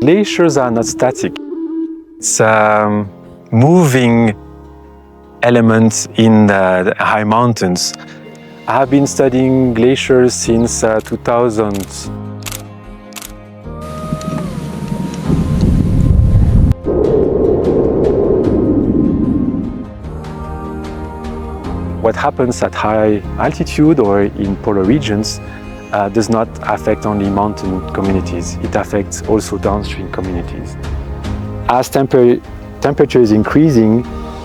Glaciers are not static. It's a moving element in the high mountains. I have been studying glaciers since 2000. What happens at high altitude or in polar regions does not affect only mountain communities, it affects also downstream communities. As temperature is increasing,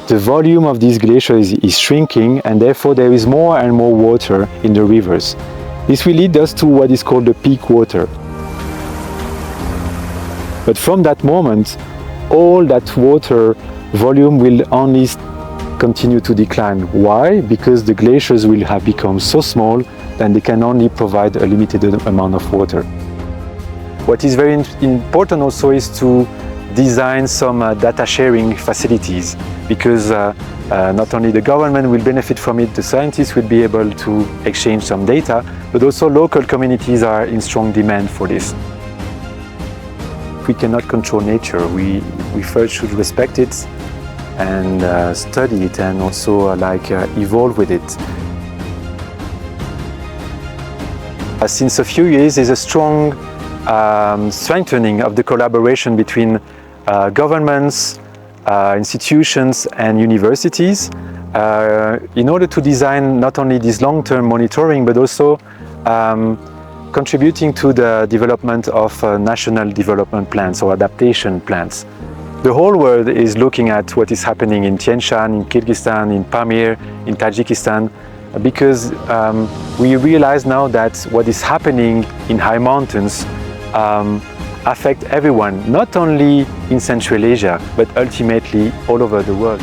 the volume of these glaciers is shrinking, and therefore there is more and more water in the rivers. This will lead us to what is called the peak water. But from that moment, all that water volume will only continue to decline. Why? Because the glaciers will have become so small that they can only provide a limited amount of water. What is very important also is to design some data sharing facilities, because not only the government will benefit from it, the scientists will be able to exchange some data, but also local communities are in strong demand for this. We cannot control nature. We first should respect it and study it, and also evolve with it. Since a few years, there's a strong strengthening of the collaboration between governments, institutions and universities in order to design not only this long-term monitoring, but also contributing to the development of national development plans or adaptation plans. The whole world is looking at what is happening in Tian Shan, in Kyrgyzstan, in Pamir, in Tajikistan, because we realize now that what is happening in high mountains affect everyone, not only in Central Asia, but ultimately all over the world.